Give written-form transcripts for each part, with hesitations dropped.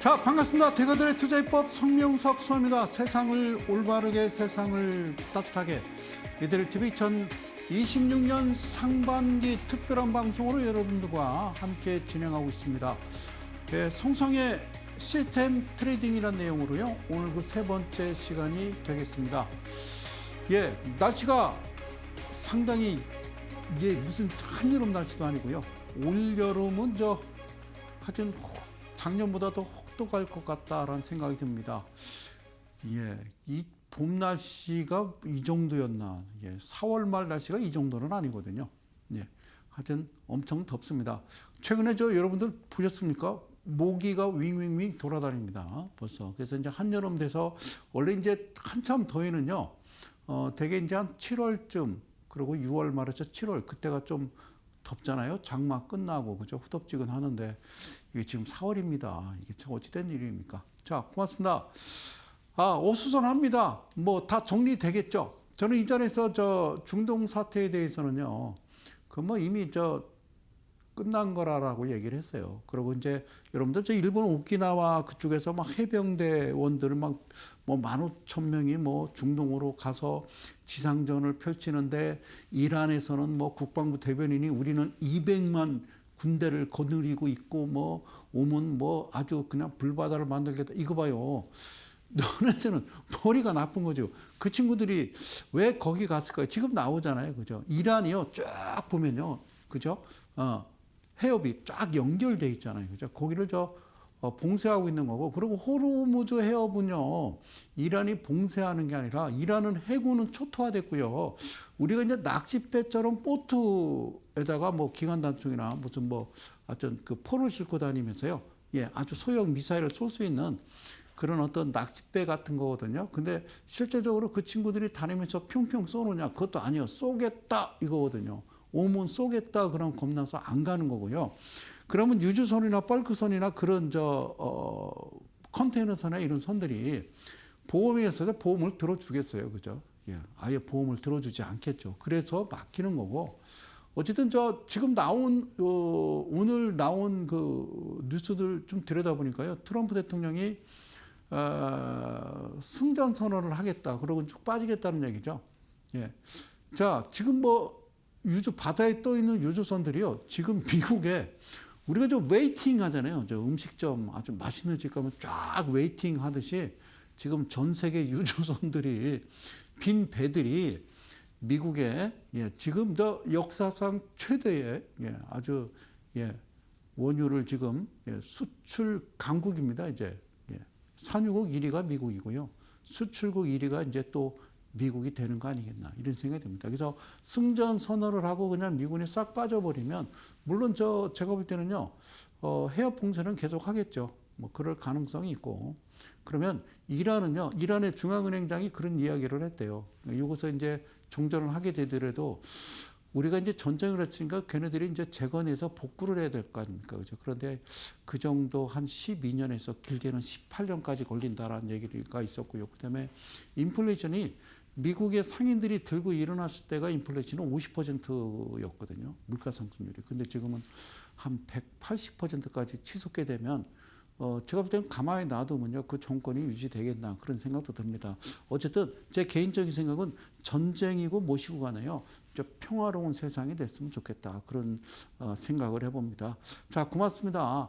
자, 반갑습니다. 대가들의 투자입법 성명석 수호입니다. 세상을 올바르게, 세상을 따뜻하게. 이들 TV 2026년 상반기 특별한 방송으로 여러분들과 함께 진행하고 있습니다. 성성의 시스템 트레이딩이라는 내용으로요. 오늘 그 세 번째 시간이 되겠습니다. 날씨가 상당히 무슨 한여름 날씨도 아니고요. 올여름은 하여튼 작년보다 더 혹독할 것 같다라는 생각이 듭니다. 이 봄 날씨가 이 정도였나? 4월 말 날씨가 이 정도는 아니거든요. 하여튼 엄청 덥습니다. 최근에 여러분들 보셨습니까? 모기가 윙윙윙 돌아다닙니다. 벌써. 그래서 이제 한여름 돼서 원래 이제 한참 더위는요. 대개 이제 한 7월쯤 그리고 6월 말에서 7월 그때가 좀 덥잖아요. 장마 끝나고 그죠? 후덥지근하는데 이게 지금 4월입니다. 이게 참 어찌된 일입니까? 자, 고맙습니다. 어수선합니다. 뭐 다 정리되겠죠. 저는 이 자리에서 중동 사태에 대해서는요. 이미 끝난 거라고 얘기를 했어요. 그리고 이제 여러분들 일본 오키나와 그쪽에서 막 해병대원들 뭐 15,000명이 중동으로 가서 지상전을 펼치는데 이란에서는 국방부 대변인이 우리는 200만 군대를 거느리고 있고 오면 아주 그냥 불바다를 만들겠다. 이거 봐요. 너네들은 머리가 나쁜 거죠. 그 친구들이 왜 거기 갔을까요? 지금 나오잖아요. 그죠? 이란이요. 쫙 보면요. 그죠? 해협이 쫙 연결돼 있잖아요. 그죠? 거기를 봉쇄하고 있는 거고, 그리고 호르무즈 해협은요, 이란이 봉쇄하는 게 아니라 이란은 해군은 초토화됐고요. 우리가 이제 낚싯배처럼 보트에다가 기관단총이나 무슨 하여튼 그 포를 싣고 다니면서요. 아주 소형 미사일을 쏠 수 있는 그런 어떤 낚싯배 같은 거거든요. 근데 실제적으로 그 친구들이 다니면서 평평 쏘느냐? 그것도 아니에요. 쏘겠다 이거거든요. 오면 쏘겠다 그럼 겁나서 안 가는 거고요. 그러면 유주선이나 벌크선이나 그런 컨테이너선이나 이런 선들이 보험회사에서 보험을 들어주겠어요. 그죠? 아예 보험을 들어주지 않겠죠. 그래서 막히는 거고. 어쨌든 지금 오늘 나온 그 뉴스들 좀 들여다보니까요. 트럼프 대통령이 승전 선언을 하겠다. 그러고 쭉 빠지겠다는 얘기죠. 자, 지금 바다에 떠 있는 유조선들이요. 지금 미국에 우리가 웨이팅 하잖아요. 음식점 아주 맛있는 집 가면 쫙 웨이팅 하듯이 지금 전 세계 유조선들이 빈 배들이 미국에 지금 역사상 최대의 아주 원유를 지금 수출 강국입니다. 이제 산유국 1위가 미국이고요. 수출국 1위가 이제 또 미국이 되는 거 아니겠나 이런 생각이 듭니다. 그래서 승전 선언을 하고 그냥 미군이 싹 빠져버리면 물론 제가 볼 때는요 해협 봉쇄는 계속 하겠죠. 그럴 가능성이 있고 그러면 이란의 중앙은행장이 그런 이야기를 했대요. 여기서 이제 종전을 하게 되더라도 우리가 이제 전쟁을 했으니까 걔네들이 이제 재건해서 복구를 해야 될 거 아닙니까? 그죠? 그런데 그 정도 한 12년에서 길게는 18년까지 걸린다라는 얘기가 있었고요. 그 다음에 인플레이션이 미국의 상인들이 들고 일어났을 때가 인플레이션은 50%였거든요. 물가 상승률이. 근데 지금은 한 180%까지 치솟게 되면 제가 볼 때는 가만히 놔두면요. 그 정권이 유지되겠나 그런 생각도 듭니다. 어쨌든 제 개인적인 생각은 전쟁이고 뭐시고 간에요. 평화로운 세상이 됐으면 좋겠다. 그런 생각을 해봅니다. 자, 고맙습니다.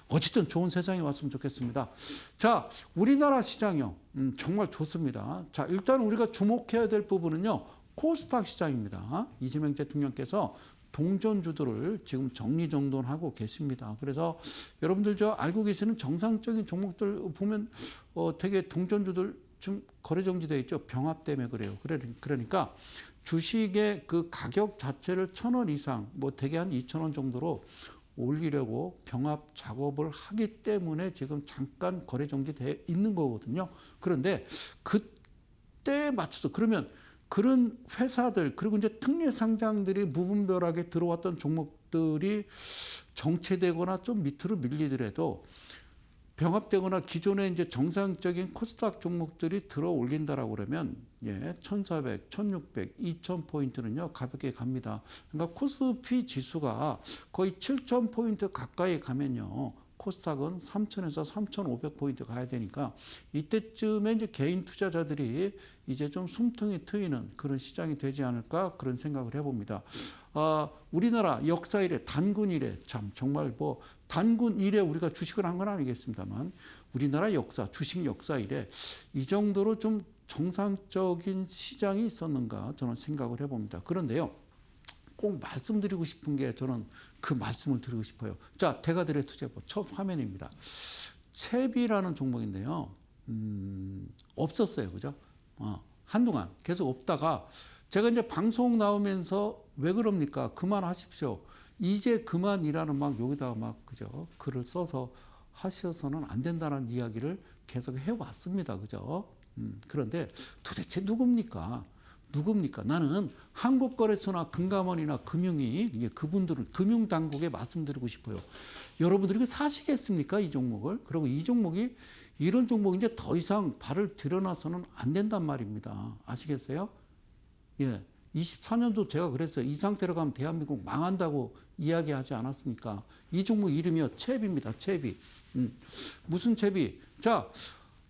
어쨌든 좋은 세상이 왔으면 좋겠습니다. 자, 우리나라 시장이요. 정말 좋습니다. 자, 일단 우리가 주목해야 될 부분은요. 코스닥 시장입니다. 이재명 대통령께서 동전주들을 지금 정리정돈하고 계십니다. 그래서 여러분들 알고 계시는 정상적인 종목들 보면 되게 동전주들 좀 거래 정지되어 있죠. 병합 때문에 그래요. 그러니까 주식의 그 가격 자체를 1,000원 이상, 대개 한 2,000원 정도로 올리려고 병합 작업을 하기 때문에 지금 잠깐 거래 정지되어 있는 거거든요. 그런데 그때에 맞춰서 그러면 그런 회사들 그리고 이제 특례 상장들이 무분별하게 들어왔던 종목들이 정체되거나 좀 밑으로 밀리더라도 병합되거나 기존의 이제 정상적인 코스닥 종목들이 들어 올린다라고 그러면 1,400, 1,600, 2,000포인트는요 가볍게 갑니다. 그러니까 코스피 지수가 거의 7,000포인트 가까이 가면요 코스닥은 3,000에서 3,500포인트 가야 되니까 이때쯤에 이제 개인 투자자들이 이제 좀 숨통이 트이는 그런 시장이 되지 않을까 그런 생각을 해봅니다. 우리나라 역사 이래 단군 이래 참 정말 뭐 단군 이래 우리가 주식을 한 건 아니겠습니다만 우리나라 역사 주식 역사 이래 이 정도로 좀 정상적인 시장이 있었는가 저는 생각을 해봅니다. 그런데요. 꼭 말씀드리고 싶은 게 저는 그 말씀을 드리고 싶어요. 자, 대가들의 투자법 첫 화면입니다. 채비라는 종목인데요. 없었어요. 그죠? 한동안 계속 없다가 제가 이제 방송 나오면서 왜 그럽니까? 그만하십시오. 이제 그만이라는 막 여기다가 막 그죠? 글을 써서 하셔서는 안 된다는 이야기를 계속 해왔습니다. 그죠? 그런데 도대체 누굽니까? 나는 한국거래소나 금감원이나 금융위 그분들을 금융당국에 말씀드리고 싶어요. 여러분들이 사시겠습니까? 이 종목을. 그리고 이 종목이 이런 종목이 이제 더 이상 발을 들여놔서는 안 된단 말입니다. 아시겠어요? 예. 24년도 제가 그랬어요. 이 상태로 가면 대한민국 망한다고 이야기하지 않았습니까? 이 종목 이름이요. 채비입니다. 채비. 무슨 채비? 자,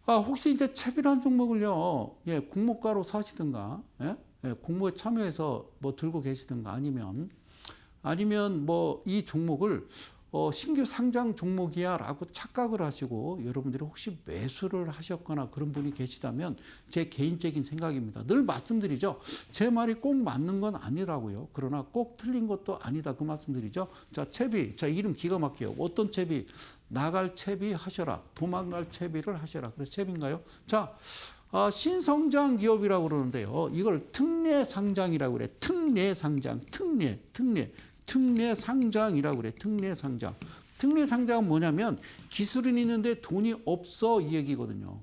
혹시 이제 채비라는 종목을요, 예, 공모가로 사시든가, 예? 예, 공모에 참여해서 뭐 들고 계시든가 아니면 뭐 이 종목을 신규 상장 종목이야라고 착각을 하시고 여러분들이 혹시 매수를 하셨거나 그런 분이 계시다면 제 개인적인 생각입니다. 늘 말씀드리죠. 제 말이 꼭 맞는 건 아니라고요. 그러나 꼭 틀린 것도 아니다. 그 말씀드리죠. 자, 채비. 자, 이름 기가 막혀요. 어떤 채비? 나갈 채비 하셔라. 도망갈 채비를 하셔라. 그래서 채비인가요? 자, 신성장 기업이라고 그러는데요. 이걸 특례 상장이라고 그래. 특례 상장. 특례 상장이라고 그래. 특례 상장. 특례 상장은 뭐냐면 기술은 있는데 돈이 없어 이 얘기거든요.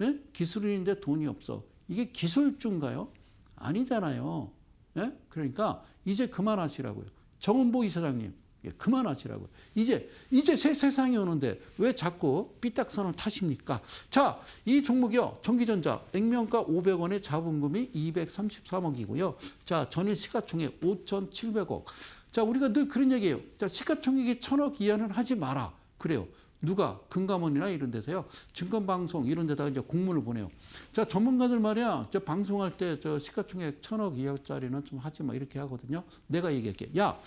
예? 기술은 있는데 돈이 없어. 이게 기술주인가요? 아니잖아요. 예? 그러니까 이제 그만하시라고요. 정은보 이사장님. 예, 그만하시라고요. 이제 새 세상이 오는데 왜 자꾸 삐딱선을 타십니까? 자, 이 종목이요. 전기전자 액면가 500원에 자본금이 233억이고요. 자, 전일 시가총액 5,700억. 자, 우리가 늘 그런 얘기예요. 자, 시가총액이 1,000억 이하는 하지 마라. 그래요. 누가? 금감원이나 이런 데서요. 증권방송 이런 데다가 이제 공문을 보내요. 자, 전문가들 말이야. 저 방송할 때 저 시가총액 1,000억 이하짜리는 좀 하지 마. 이렇게 하거든요. 내가 얘기할게. 야,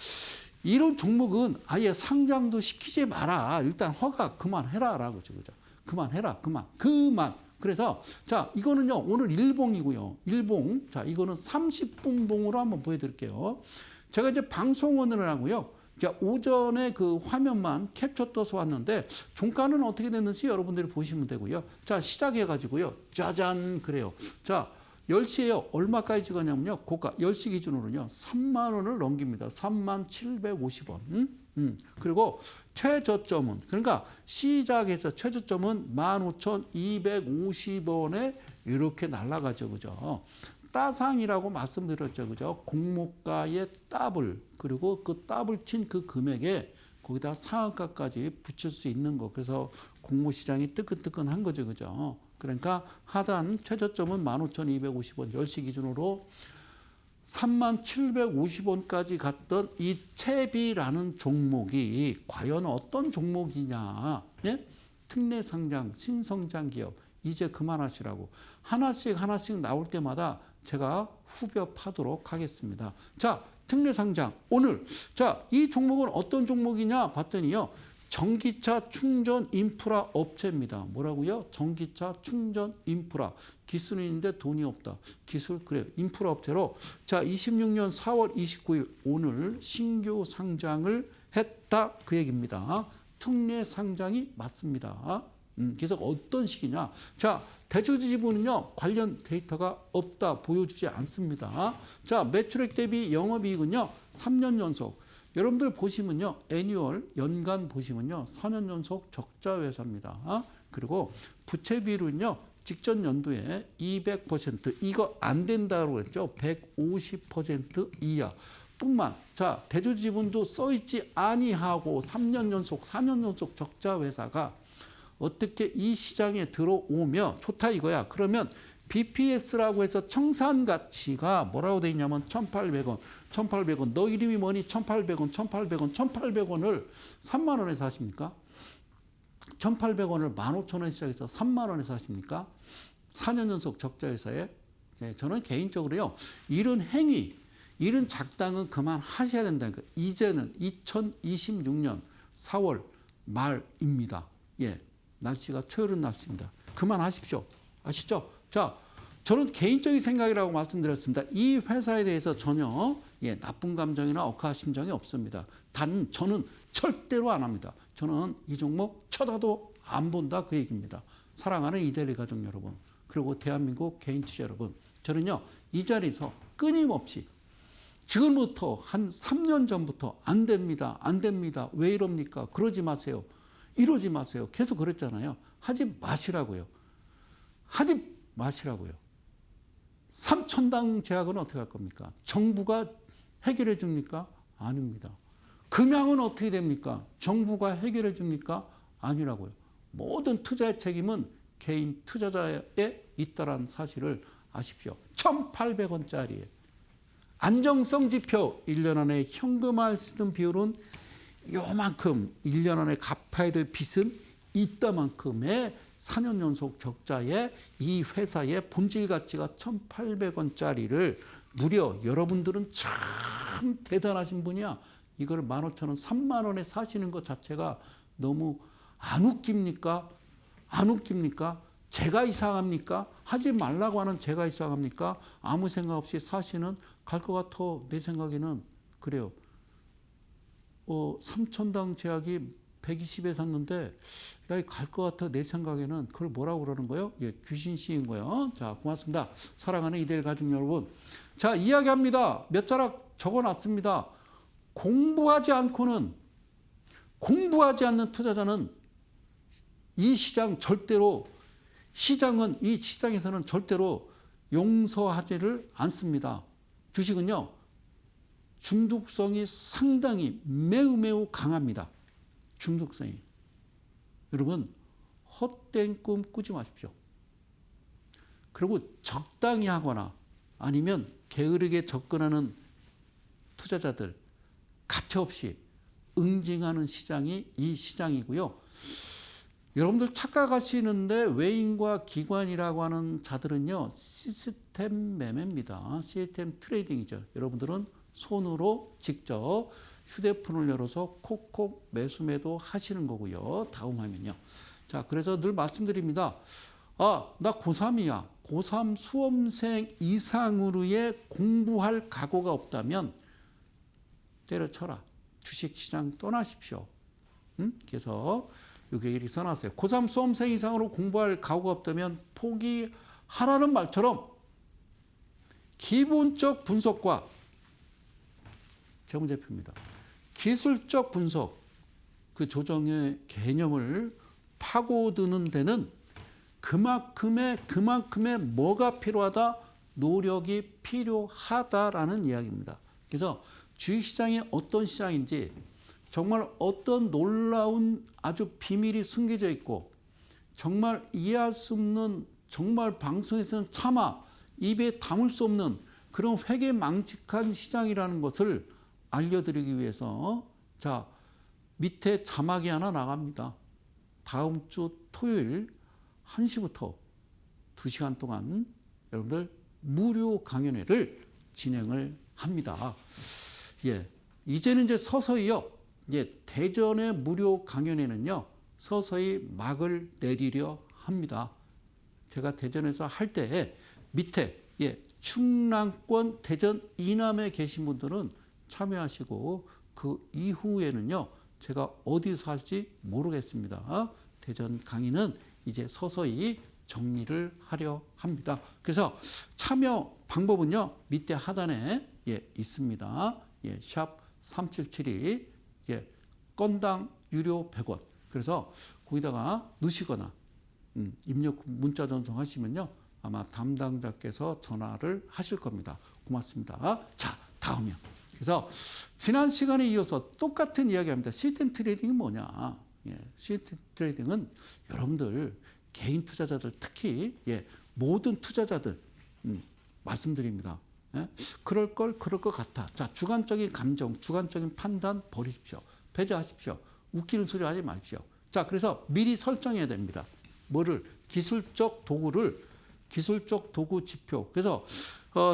이런 종목은 아예 상장도 시키지 마라. 일단 허가 그만해라라고 그죠. 그만해라. 그만. 그래서 자, 이거는요. 오늘 일봉이고요. 일봉. 자, 이거는 30분 봉으로 한번 보여드릴게요. 제가 이제 방송원을 하고요. 자, 오전에 그 화면만 캡처 떠서 왔는데 종가는 어떻게 됐는지 여러분들이 보시면 되고요. 자, 시작해가지고요. 짜잔 그래요. 자, 10시에요. 얼마까지 찍었냐면요. 고가 10시 기준으로는요. 3만 원을 넘깁니다. 3만 750원. 그리고 최저점은 그러니까 시작해서 최저점은 15,250원에 이렇게 날아가죠. 그죠? 따상이라고 말씀드렸죠. 그죠? 공모가의 더블 그리고 그 더블 친 그 금액에 거기다 상한가까지 붙일 수 있는 거. 그래서 공모시장이 뜨끈뜨끈한 거죠. 그죠? 그러니까 하단 최저점은 15,250원 10시 기준으로 3750원까지 갔던 이 채비라는 종목이 과연 어떤 종목이냐. 예? 특례 상장, 신성장 기업 이제 그만하시라고. 하나씩 나올 때마다 제가 후벼파도록 하겠습니다. 자, 특례 상장 오늘. 자, 이 종목은 어떤 종목이냐 봤더니요. 전기차 충전 인프라 업체입니다. 뭐라고요? 전기차 충전 인프라. 기술은 있는데 돈이 없다. 기술 그래요. 인프라 업체로 자 26년 4월 29일 오늘 신규 상장을 했다 그 얘기입니다. 특례 상장이 맞습니다. 그래서 어떤 식이냐? 자, 대주주지분은요 관련 데이터가 없다 보여주지 않습니다. 자, 매출액 대비 영업이익은요 3년 연속. 여러분들 보시면요. 애니얼 연간 보시면요. 4년 연속 적자 회사입니다. 그리고 부채 비율은요. 직전 연도에 200% 이거 안 된다고 했죠. 150% 이하. 뿐만 자, 대주 지분도 써 있지 아니하고 3년 연속 4년 연속 적자 회사가 어떻게 이 시장에 들어오며 좋다 이거야. 그러면 BPS라고 해서 청산 가치가 뭐라고 돼 있냐면 1,800원. 너 이름이 뭐니? 1,800원. 1,800원을 3만 원에 사십니까? 1,800원을 15,000원 시작해서 3만 원에 사십니까? 4년 연속 적자회사에. 예, 저는 개인적으로요. 이런 행위, 이런 작당은 그만하셔야 된다니까. 이제는 2026년 4월 말입니다. 예, 날씨가 초여름 날씨입니다. 그만하십시오. 아시죠? 자, 저는 개인적인 생각이라고 말씀드렸습니다. 이 회사에 대해서 전혀 나쁜 감정이나 억하 심정이 없습니다. 단 저는 절대로 안 합니다. 저는 이 종목 쳐다도 안 본다 그 얘기입니다. 사랑하는 이데일리 가족 여러분, 그리고 대한민국 개인 투자 여러분, 저는요 이 자리에서 끊임없이 지금부터 한 3년 전부터 안 됩니다. 안 됩니다. 왜 이럽니까? 그러지 마세요. 이러지 마세요. 계속 그랬잖아요. 하지 마시라고요. 하지 마시라고요. 3천당 제약은 어떻게 할 겁니까? 정부가 해결해 줍니까? 아닙니다. 금양은 어떻게 됩니까? 정부가 해결해 줍니까? 아니라고요. 모든 투자의 책임은 개인 투자자에 있다는 사실을 아십시오. 1,800원짜리에 안정성 지표 1년 안에 현금화 쓰는 비율은 요만큼, 1년 안에 갚아야 될 빚은 이따만큼의 4년 연속 적자에 이 회사의 본질 가치가 1,800원짜리를 무려 여러분들은 참 대단하신 분이야. 이걸 15,000원, 3만 원에 사시는 것 자체가 너무 안 웃깁니까? 안 웃깁니까? 제가 이상합니까? 하지 말라고 하는 제가 이상합니까? 아무 생각 없이 사시는 갈 것 같아. 내 생각에는 그래요. 3천당 제약이 120에 샀는데 갈 것 같아. 내 생각에는 그걸 뭐라고 그러는 거예요? 예, 귀신 씨인 거예요. 자, 고맙습니다. 사랑하는 이데일리 가족 여러분. 자, 이야기합니다. 몇 자락 적어놨습니다. 공부하지 않는 투자자는 이 시장 절대로, 이 시장에서는 절대로 용서하지를 않습니다. 주식은요, 중독성이 상당히 매우 강합니다. 중독성이. 여러분, 헛된 꿈 꾸지 마십시오. 그리고 적당히 하거나 아니면 게으르게 접근하는 투자자들, 가차없이 응징하는 시장이 이 시장이고요. 여러분들 착각하시는데 외인과 기관이라고 하는 자들은요, 시스템 매매입니다. 시스템 트레이딩이죠. 여러분들은 손으로 직접 휴대폰을 열어서 콕콕 매수 하시는 거고요. 다음 화면요. 자, 그래서 늘 말씀드립니다. 나 고3이야. 고3 수험생 이상으로의 공부할 각오가 없다면 때려쳐라. 주식시장 떠나십시오. 그래서 여기 이렇게 써놨어요. 고3 수험생 이상으로 공부할 각오가 없다면 포기하라는 말처럼 기본적 분석과 재무제표입니다. 기술적 분석, 그 조정의 개념을 파고드는 데는 그만큼의 뭐가 필요하다? 노력이 필요하다라는 이야기입니다. 그래서 주식시장이 어떤 시장인지 정말 어떤 놀라운 아주 비밀이 숨겨져 있고 정말 이해할 수 없는, 정말 방송에서는 차마 입에 담을 수 없는 그런 회개망측한 시장이라는 것을 알려드리기 위해서 자, 밑에 자막이 하나 나갑니다. 다음 주 토요일 1시부터 2시간 동안 여러분들 무료 강연회를 진행을 합니다. 예, 이제는 이제 서서히요. 대전의 무료 강연회는요, 서서히 막을 내리려 합니다. 제가 대전에서 할 때 밑에 충남권 대전 이남에 계신 분들은 참여하시고 그 이후에는요, 제가 어디서 할지 모르겠습니다. 대전 강의는 이제 서서히 정리를 하려 합니다. 그래서 참여 방법은요, 밑에 하단에 있습니다. 샵 3772 건당 유료 100원. 그래서 거기다가 넣으시거나 입력 문자 전송하시면요, 아마 담당자께서 전화를 하실 겁니다. 고맙습니다. 자, 다음이요. 그래서 지난 시간에 이어서 똑같은 이야기합니다. 시스템 트레이딩이 뭐냐? 시스템 트레이딩은 여러분들 개인 투자자들, 특히 모든 투자자들 말씀드립니다. 그럴 것 같아. 자, 주관적인 감정, 주관적인 판단 버리십시오. 배제하십시오. 웃기는 소리 하지 마십시오. 자, 그래서 미리 설정해야 됩니다. 뭐를? 기술적 도구 지표. 그래서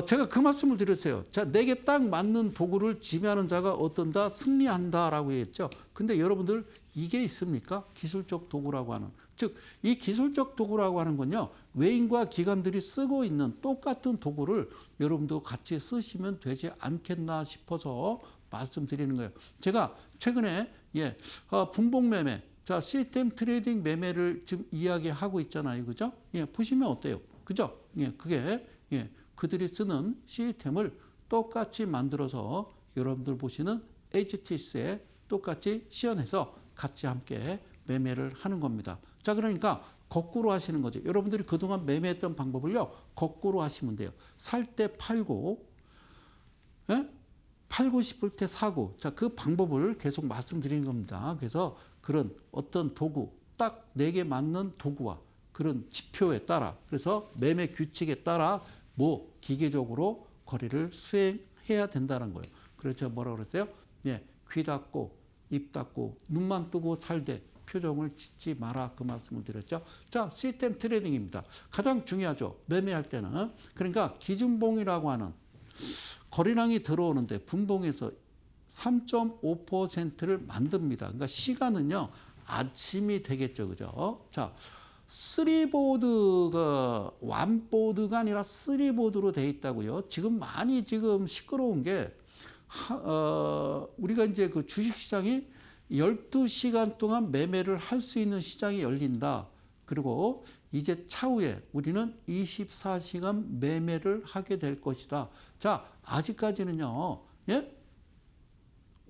제가 그 말씀을 드렸어요. 자, 내게 딱 맞는 도구를 지배하는 자가 어떤다? 승리한다라고 했죠. 근데 여러분들 이게 있습니까? 기술적 도구라고 하는. 즉, 이 기술적 도구라고 하는 건요. 외인과 기관들이 쓰고 있는 똑같은 도구를 여러분도 같이 쓰시면 되지 않겠나 싶어서 말씀드리는 거예요. 제가 최근에 분봉 매매, 자, 시스템 트레이딩 매매를 지금 이야기하고 있잖아요. 그죠? 보시면 어때요? 그죠? 그게 그들이 쓰는 시스템을 똑같이 만들어서 여러분들 보시는 HTS에 똑같이 시연해서 같이 함께 매매를 하는 겁니다. 자, 그러니까 거꾸로 하시는 거죠. 여러분들이 그동안 매매했던 방법을요, 거꾸로 하시면 돼요. 살 때 팔고, 팔고 싶을 때 사고. 자, 그 방법을 계속 말씀드리는 겁니다. 그래서 그런 어떤 도구, 딱 내게 맞는 도구와 그런 지표에 따라, 그래서 매매 규칙에 따라 기계적으로 거래를 수행해야 된다는 거예요. 그래서 제가 뭐라고 그랬어요? 귀 닫고, 입 닫고, 눈만 뜨고 살되 표정을 짓지 마라. 그 말씀을 드렸죠. 자, 시스템 트레이딩입니다. 가장 중요하죠. 매매할 때는. 그러니까 기준봉이라고 하는 거래량이 들어오는데 분봉에서 3.5%를 만듭니다. 그러니까 시간은요, 아침이 되겠죠. 그죠? 자, 3보드가, 1보드가 아니라 3보드로 돼 있다고요. 지금 많이 시끄러운 게, 우리가 이제 그 주식시장이 12시간 동안 매매를 할 수 있는 시장이 열린다. 그리고 이제 차후에 우리는 24시간 매매를 하게 될 것이다. 자, 아직까지는요,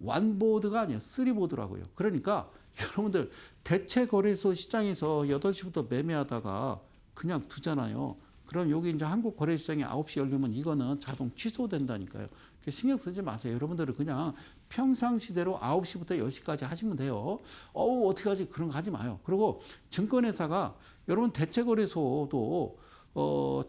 원보드가 아니에요. 3보드라고요. 그러니까 여러분들 대체 거래소 시장에서 8시부터 매매하다가 그냥 두잖아요. 그럼 여기 이제 한국 거래시장이 9시 열리면 이거는 자동 취소된다니까요. 신경 쓰지 마세요. 여러분들은 그냥 평상시대로 9시부터 10시까지 하시면 돼요. 어떻게 하지? 그런 거 하지 마요. 그리고 증권회사가, 여러분 대체거래소도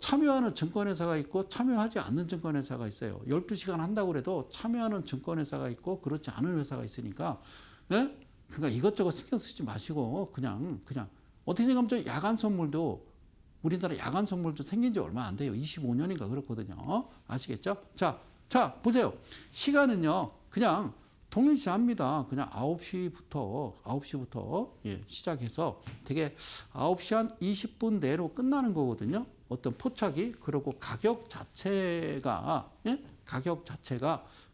참여하는 증권회사가 있고 참여하지 않는 증권회사가 있어요. 12시간 한다고 해도 참여하는 증권회사가 있고 그렇지 않은 회사가 있으니까, 그러니까 이것저것 신경 쓰지 마시고 그냥 어떻게 생각하면 야간 선물도, 우리나라 야간 선물도 생긴 지 얼마 안 돼요. 25년인가 그렇거든요. 아시겠죠? 자, 보세요. 시간은요, 그냥 동일시합니다. 그냥 9시부터 시작해서 되게 9시 한 20분 내로 끝나는 거거든요. 어떤 포착이. 그리고 가격 자체가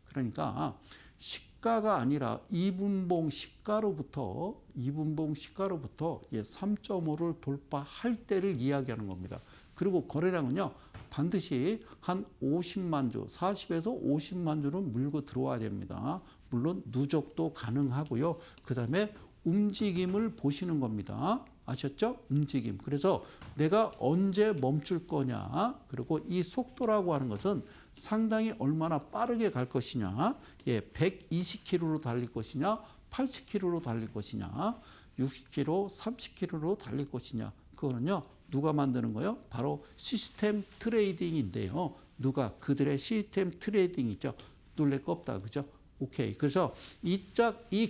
그러니까 시가가 아니라 이분봉 시가로부터 3.5를 돌파할 때를 이야기하는 겁니다. 그리고 거래량은요, 반드시 한 50만 주, 40에서 50만 주는 물고 들어와야 됩니다. 물론 누적도 가능하고요. 그 다음에 움직임을 보시는 겁니다. 아셨죠? 움직임. 그래서 내가 언제 멈출 거냐. 그리고 이 속도라고 하는 것은 상당히 얼마나 빠르게 갈 것이냐. 120km로 달릴 것이냐. 80km로 달릴 것이냐. 60km, 30km로 달릴 것이냐. 그거는요, 누가 만드는 거예요? 바로 시스템 트레이딩인데요. 누가? 그들의 시스템 트레이딩이죠. 놀랄 거 없다. 그죠? 오케이. 그래서 이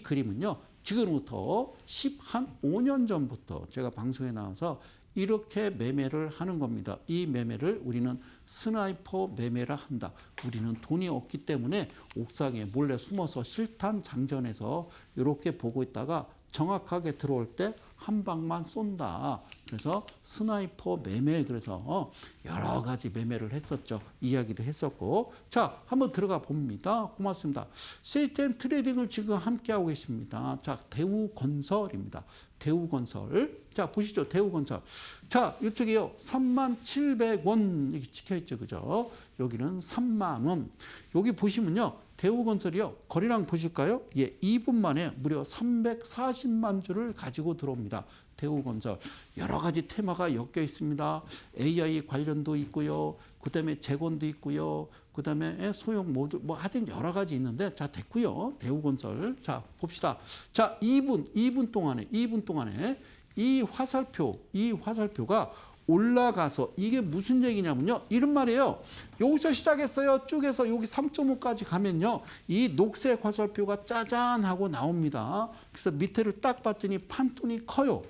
그림은요, 지금부터 5년 전부터 제가 방송에 나와서 이렇게 매매를 하는 겁니다. 이 매매를 우리는 스나이퍼 매매를 한다. 우리는 돈이 없기 때문에 옥상에 몰래 숨어서 실탄 장전해서 이렇게 보고 있다가 정확하게 들어올 때 한 방만 쏜다. 그래서 스나이퍼 매매, 그래서 여러 가지 매매를 했었죠. 이야기도 했었고. 자, 한번 들어가 봅니다. 고맙습니다. 시스템 트레이딩을 지금 함께하고 계십니다. 자, 대우건설입니다. 대우건설. 자, 보시죠. 대우건설. 자, 이쪽이요. 37,000원 이렇게 찍혀있죠. 그죠? 여기는 30,000원. 여기 보시면요. 대우건설이요. 거래량 보실까요? 2분 만에 무려 340만 주를 가지고 들어옵니다. 대우건설. 여러 가지 테마가 엮여 있습니다. AI 관련도 있고요. 그 다음에 재건도 있고요. 그 다음에 소형 모듈, 하여튼 여러 가지 있는데, 자, 됐고요. 대우건설. 자, 봅시다. 자, 2분 동안에 이 화살표가 올라가서 이게 무슨 얘기냐면요. 이런 말이에요. 여기서 시작했어요. 쭉 해서 여기 3.5까지 가면요. 이 녹색 화살표가 짜잔 하고 나옵니다. 그래서 밑에를 딱 봤더니 판돈이 커요.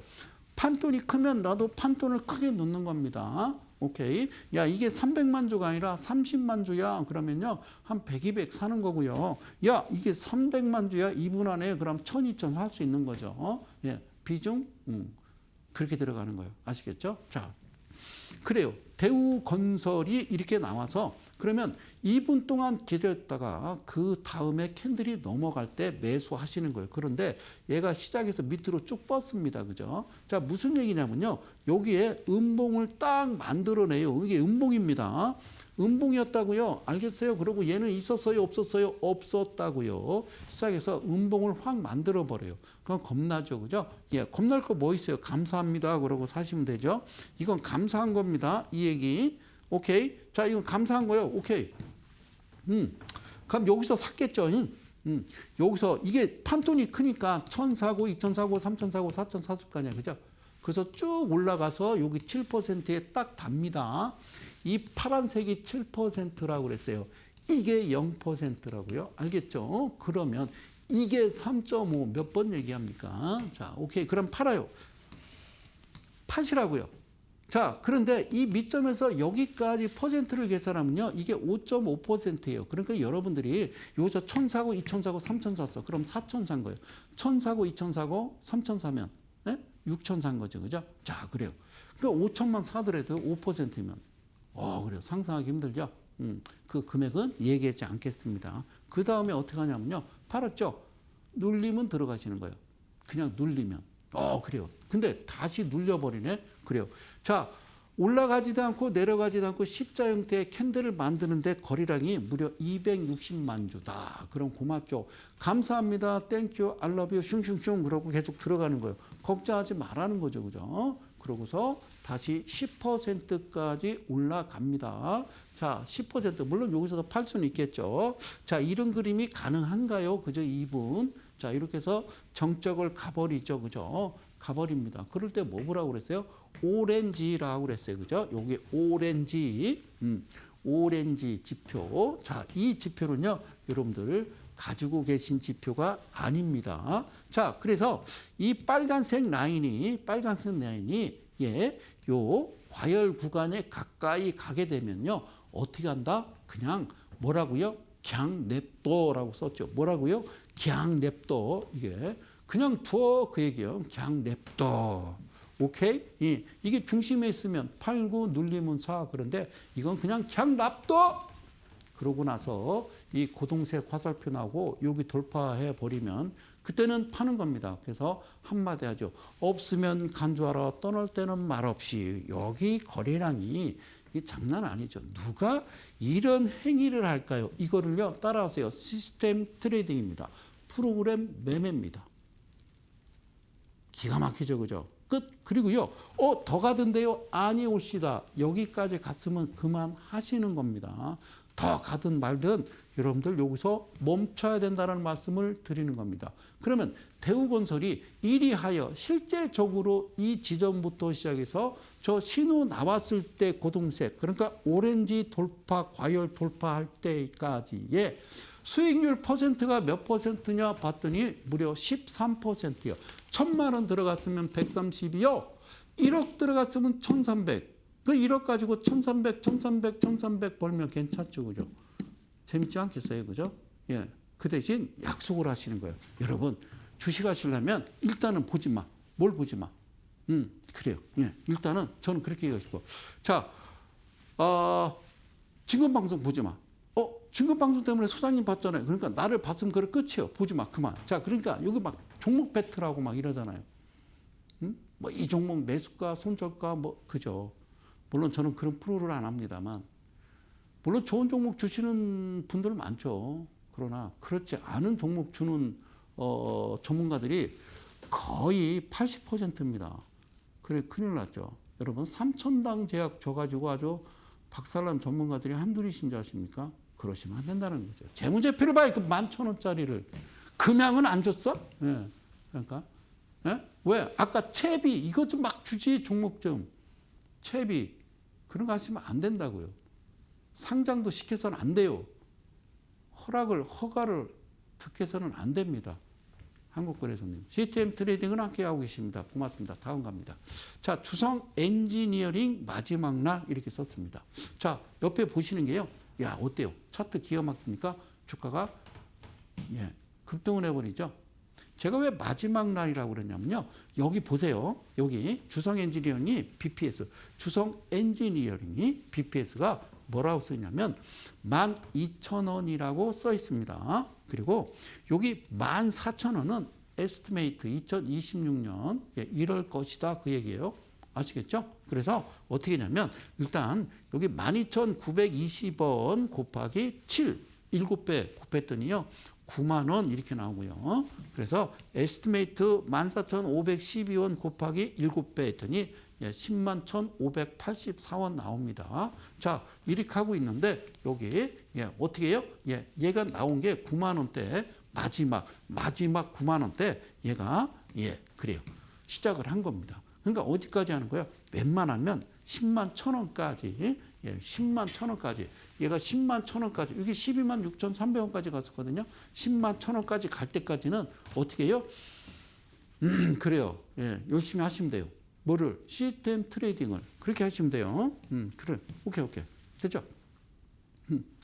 판돈이 크면 나도 판돈을 크게 넣는 겁니다. 오케이. 야, 이게 300만 주가 아니라 30만 주야. 그러면요. 한 100, 200 사는 거고요. 야, 이게 300만 주야. 2분 안에 그럼 1000, 2000 살 수 있는 거죠. 예. 비중? 그렇게 들어가는 거예요. 아시겠죠? 자. 그래요. 대우건설이 이렇게 나와서 그러면 2분 동안 기다렸다가 그 다음에 캔들이 넘어갈 때 매수하시는 거예요. 그런데 얘가 시작해서 밑으로 쭉 뻗습니다. 그죠? 자, 무슨 얘기냐면요. 여기에 음봉을 딱 만들어내요. 이게 음봉입니다. 음봉이었다고요? 알겠어요? 그리고 얘는 있었어요? 없었어요? 없었다고요. 시작해서 음봉을 확 만들어 버려요. 그건 겁나죠. 그죠? 예, 겁날 거 뭐 있어요? 감사합니다. 그러고 사시면 되죠. 이건 감사한 겁니다. 이 얘기. 오케이. 자, 이건 감사한 거예요. 오케이. 그럼 여기서 샀겠죠. 여기서 이게 판돈이 크니까 1000 사고, 2000 사고, 3000 사고, 4000 샀을 거 아니야. 그죠? 그래서 쭉 올라가서 여기 7%에 딱 답니다. 이 파란색이 7%라고 그랬어요. 이게 0%라고요. 알겠죠? 그러면 이게 3.5 몇 번 얘기합니까? 자, 오케이. 그럼 팔아요. 파시라고요. 자, 그런데 이 밑점에서 여기까지 퍼센트를 계산하면요. 이게 5.5%예요. 그러니까 여러분들이 여기서 1000 사고, 2000 사고, 3000 샀어. 그럼 4000 산 거예요. 1000 사고, 2000 사고, 3000 사면 6,000 산 거죠. 그죠? 자, 그래요. 그러니까 5,000만 사더라도 5%면. 그래요. 상상하기 힘들죠? 그 금액은 얘기하지 않겠습니다. 그 다음에 어떻게 하냐면요. 팔았죠? 눌리면 들어가시는 거예요. 그냥 눌리면. 그래요. 근데 다시 눌려버리네? 그래요. 자, 올라가지도 않고 내려가지도 않고 십자 형태의 캔들을 만드는데 거리량이 무려 260만 주다. 그럼 고맙죠. 감사합니다. 땡큐, 알러뷰, 슝슝슝 그러고 계속 들어가는 거예요. 걱정하지 말라는 거죠. 그죠? 그러고서 다시 10%까지 올라갑니다. 자, 10% 물론 여기서도 팔 수는 있겠죠. 자, 이런 그림이 가능한가요? 그죠? 2분. 자, 이렇게 해서 정적을 가버리죠. 그죠? 가버립니다. 그럴 때 뭐 보라고 그랬어요? 오렌지라고 그랬어요. 그죠? 요게 오렌지. 오렌지 지표. 자, 이 지표는요. 여러분들 가지고 계신 지표가 아닙니다. 자, 그래서 이 빨간색 라인이 예, 요 과열 구간에 가까이 가게 되면요. 어떻게 한다? 그냥 뭐라고요? 그냥 냅둬라고 썼죠. 뭐라고요? 그냥 냅둬. 이게 그냥 두어 그 얘기예요. 그냥 냅둬. 오케이? 이게 중심에 있으면 팔고 눌리면 사. 그런데 이건 그냥 놔둬. 그러고 나서 이 고동색 화살표 나오고 여기 돌파해 버리면 그때는 파는 겁니다. 그래서 한마디 하죠. 없으면 간주하라. 떠날 때는 말없이. 여기 거래량이 장난 아니죠. 누가 이런 행위를 할까요? 이거를요. 따라하세요. 시스템 트레이딩입니다. 프로그램 매매입니다. 기가 막히죠. 그죠? 끝. 그리고요. 더 가던데요. 아니 옵시다. 여기까지 갔으면 그만하시는 겁니다. 더 가든 말든 여러분들 여기서 멈춰야 된다는 말씀을 드리는 겁니다. 그러면 대우건설이 이리하여 실제적으로 이 지점부터 시작해서 저 신호 나왔을 때 고동색 그러니까 오렌지 돌파, 과열 돌파할 때까지의 수익률 퍼센트가 몇 퍼센트냐 봤더니 무려 13%요. 1000만 원 들어갔으면 130이요. 1억 들어갔으면 1300. 그 1억 가지고 1300 벌면 괜찮죠. 그죠? 재밌지 않겠어요? 그죠? 예. 그 대신 약속을 하시는 거예요. 여러분, 주식 하시려면 일단은 보지 마. 뭘 보지 마. 그래요. 예. 일단은 저는 그렇게 얘기하고 싶어. 자, 증권방송 보지 마. 증권방송 때문에 소장님 봤잖아요. 그러니까 나를 봤으면 그래 끝이에요. 보지 마. 그만. 자, 그러니까 여기 막 종목 배틀하고 막 이러잖아요. 뭐 이 종목 매수가, 손절가, 뭐, 그죠. 물론 저는 그런 프로를 안 합니다만, 물론 좋은 종목 주시는 분들 많죠. 그러나 그렇지 않은 종목 주는 전문가들이 거의 80%입니다. 그래 큰일 났죠. 여러분 3천당 제약 줘가지고 아주 박살난 전문가들이 한둘이신 줄 아십니까? 그러시면 안 된다는 거죠. 재무제표를 봐요. 그 11,000원짜리를. 금양은 안 줬어? 예. 그러니까. 예? 왜? 아까 채비 이것 좀 막 주지 종목 좀. 채비 그런 거 하시면 안 된다고요. 상장도 시켜서는 안 돼요. 허가를 특혜서는 안 됩니다. 한국거래소님. CTM 트레이딩은 함께하고 계십니다. 고맙습니다. 다음 갑니다. 자, 주성 엔지니어링 마지막 날 이렇게 썼습니다. 자, 옆에 보시는 게요. 야, 어때요? 차트 기가 막힙니까? 주가가 급등을 해버리죠. 제가 왜 마지막 날이라고 그랬냐면요. 여기 보세요. 여기 주성 엔지니어링이 BPS, 주성 엔지니어링이 BPS가 뭐라고 써있냐면 12,000원이라고 써 있습니다. 그리고 여기 14,000원은 에스티메이트 2026년 이럴 것이다 그 얘기예요. 아시겠죠? 그래서 어떻게 했냐면 일단 여기 12,920원 곱하기 7, 7배 곱했더니요. 9만 원 이렇게 나오고요. 그래서 에스티메이트 14,512원 곱하기 7배 했더니 10만 1,584원 나옵니다. 자, 이렇게 하고 있는데 여기 어떻게 해요? 얘가 나온 게 9만 원대 마지막 9만 원대 얘가 그래요. 시작을 한 겁니다. 그러니까 어디까지 하는 거예요? 웬만하면 10만 1,000원까지 10만 1,000원까지 얘가 10만 1,000원까지 이게 12만 6,300원까지 갔었거든요. 10만 1,000원까지 갈 때까지는 어떻게 해요? 그래요. 열심히 하시면 돼요. 뭐를? 시스템 트레이딩을 그렇게 하시면 돼요. 그래. 오케이. 됐죠?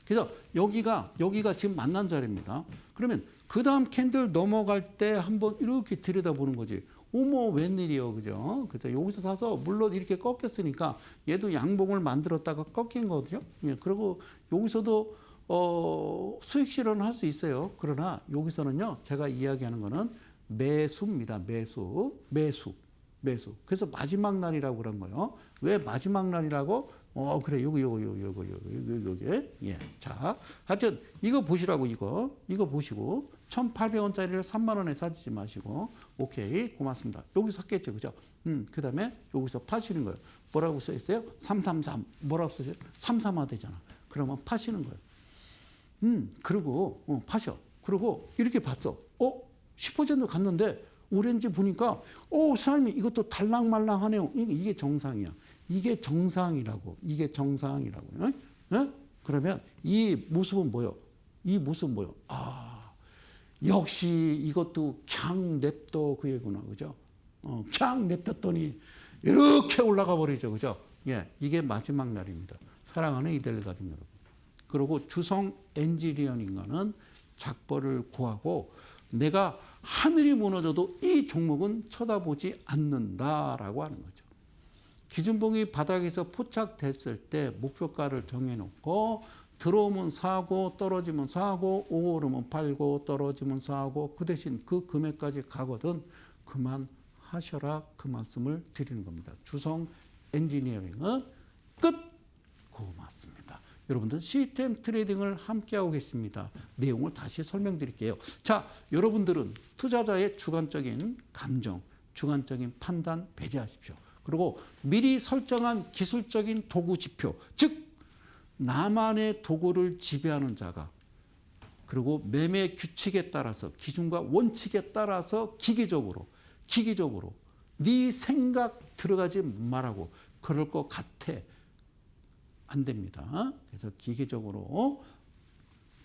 그래서 여기가 지금 만난 자리입니다. 그러면 그 다음 캔들 넘어갈 때 한번 이렇게 들여다보는 거지. 어머 웬일이요, 그죠? 그래서 여기서 사서 물론 이렇게 꺾였으니까 얘도 양봉을 만들었다가 꺾인 거거든요. 그리고 여기서도 수익 실현을 할 수 있어요. 그러나 여기서는요, 제가 이야기하는 거는 매수입니다. 매수. 그래서 마지막 날이라고 그런 거예요. 왜 마지막 날이라고? 그래. 요게. 자, 하여튼, 이거 보시라고, 이거 보시고, 1,800원짜리를 3만원에 사주지 마시고, 오케이. 고맙습니다. 여기서 샀겠죠. 그죠? 그 다음에 여기서 파시는 거예요. 뭐라고 써있어요? 333. 뭐라고 써있어요? 332 되잖아. 그러면 파시는 거예요. 그리고, 파셔. 그리고 이렇게 봤어. 10% 갔는데, 오렌지 보니까 사장님 이것도 달랑말랑하네요. 이게 정상이야. 이게 정상이라고. 그러면 이 모습은 뭐예요? 역시 이것도 그냥 냅둬 그 얘기구나. 그죠? 그냥 냅뒀더니 이렇게 올라가 버리죠. 그죠? 이게 마지막 날입니다. 사랑하는 이데일 가족 여러분. 그리고 주성 엔지니어링과는 작벌을 구하고 내가 하늘이 무너져도 이 종목은 쳐다보지 않는다라고 하는 거죠. 기준봉이 바닥에서 포착됐을 때 목표가를 정해놓고 들어오면 사고 떨어지면 사고 오르면 팔고 떨어지면 사고 그 대신 그 금액까지 가거든 그만하셔라 그 말씀을 드리는 겁니다. 주성 엔지니어링은 끝! 고맙습니다. 여러분들 시스템 트레이딩을 함께하고 계십니다. 내용을 다시 설명드릴게요. 자, 여러분들은 투자자의 주관적인 감정, 주관적인 판단 배제하십시오. 그리고 미리 설정한 기술적인 도구 지표, 즉 나만의 도구를 지배하는 자가 그리고 매매 규칙에 따라서 기준과 원칙에 따라서 기계적으로 네 생각 들어가지 말라고 그럴 것 같아. 안 됩니다. 그래서 기계적으로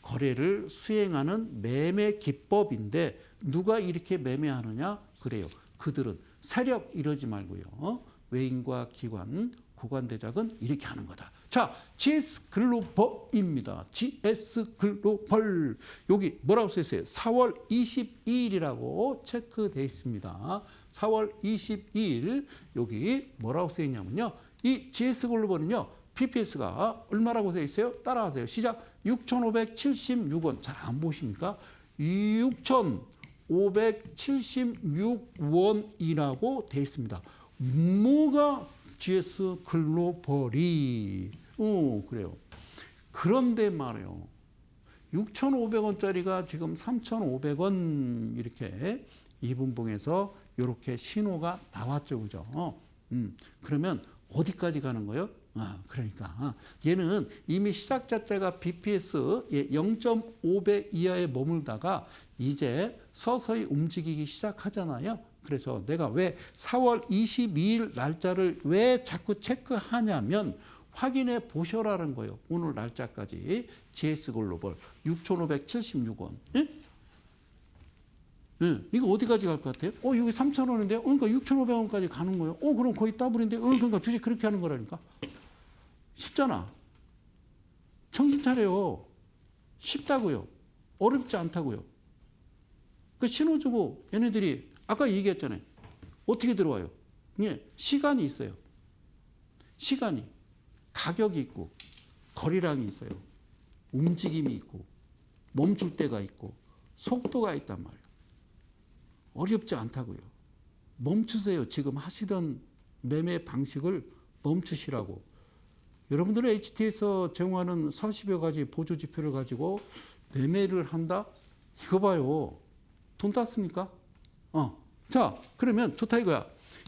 거래를 수행하는 매매 기법인데 누가 이렇게 매매하느냐? 그래요. 그들은 세력 이러지 말고요. 외인과 기관, 고관대작은 이렇게 하는 거다. 자, GS 글로벌입니다. GS 글로벌. 여기 뭐라고 써 있어요? 4월 22일이라고 체크되어 있습니다. 4월 22일 여기 뭐라고 써 있냐면요. 이 GS 글로벌은요. PPS가 얼마라고 되어 있어요? 따라하세요. 시작 6,576원. 잘 안 보십니까? 6,576원이라고 되어 있습니다. 뭐가 GS 글로벌이 그래요. 그런데 말이에요. 6,500원짜리가 지금 3,500원 이렇게 이분봉에서 이렇게 신호가 나왔죠. 그죠? 그러면 어디까지 가는 거예요? 그러니까 얘는 이미 시작 자체가 BPS 0.5배 이하에 머물다가 이제 서서히 움직이기 시작하잖아요. 그래서 내가 왜 4월 22일 날짜를 왜 자꾸 체크하냐면 확인해 보셔라는 거예요. 오늘 날짜까지 GS글로벌 6,576원. 예? 예, 이거 어디까지 갈 것 같아요? 여기 3,000원인데요? 그러니까 6,500원까지 가는 거예요. 그럼 거의 더블인데? 그러니까 주식 그렇게 하는 거라니까. 쉽잖아. 정신 차려요. 쉽다고요. 어렵지 않다고요. 그 신호 주고 얘네들이 아까 얘기했잖아요. 어떻게 들어와요? 예, 시간이 있어요. 시간이. 가격이 있고 거리량이 있어요. 움직임이 있고 멈출 때가 있고 속도가 있단 말이에요. 어렵지 않다고요. 멈추세요. 지금 하시던 매매 방식을 멈추시라고. 여러분들은 HT에서 제공하는 40여 가지 보조 지표를 가지고 매매를 한다? 이거 봐요. 돈 땄습니까? 자, 그러면 좋다 이거야.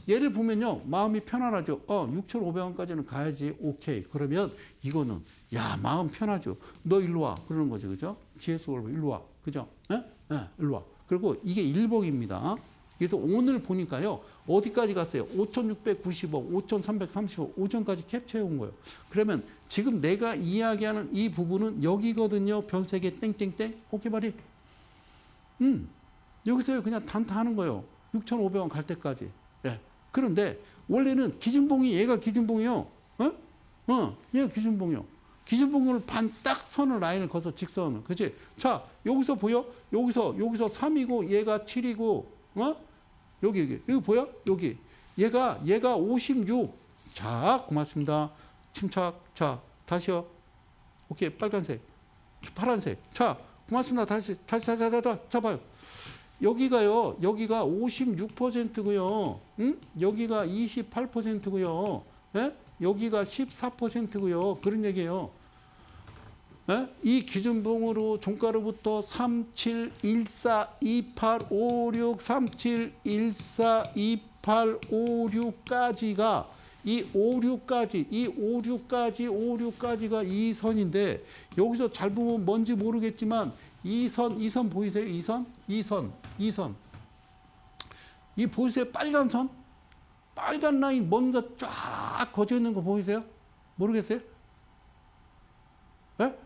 얘를 보면요. 마음이 편안하죠. 6,500원까지는 가야지. 오케이. 그러면 이거는 야, 마음 편하죠. 너 일로 와. 그러는 거죠. 그죠? GS글로벌 일로 와. 그죠? 일로 와. 그리고 이게 일봉입니다. 그래서 오늘 보니까요. 어디까지 갔어요? 5,695, 5,335, 오전까지 캡처해 온 거예요. 그러면 지금 내가 이야기하는 이 부분은 여기거든요. 별 3개 땡땡땡. 오케이 말이. 여기서 그냥 단타하는 거예요. 6,500원 갈 때까지. 예. 그런데 원래는 기준봉이 얘가 기준봉이요. 얘가 기준봉이요. 기준봉을 반 딱 선을 라인을 거서 직선을. 그치? 자, 여기서 보여? 여기서 3이고 얘가 7이고 여기 보여? 여기. 얘가 56. 자, 고맙습니다. 침착. 자, 다시요. 오케이. 빨간색. 파란색. 자, 고맙습니다. 다시 봐요. 여기가요. 여기가 56%고요. 여기가 28%고요. 예? 여기가 14%고요. 그런 얘기예요. 예? 이 기준봉으로 종가로부터 37142856 37142856까지가 이 56까지가 이 선인데 여기서 잘 보면 뭔지 모르겠지만 이 선 보이세요? 이 선. 이 보이세요? 빨간 선? 빨간 라인 뭔가 쫙 거져 있는 거 보이세요? 모르겠어요? 예?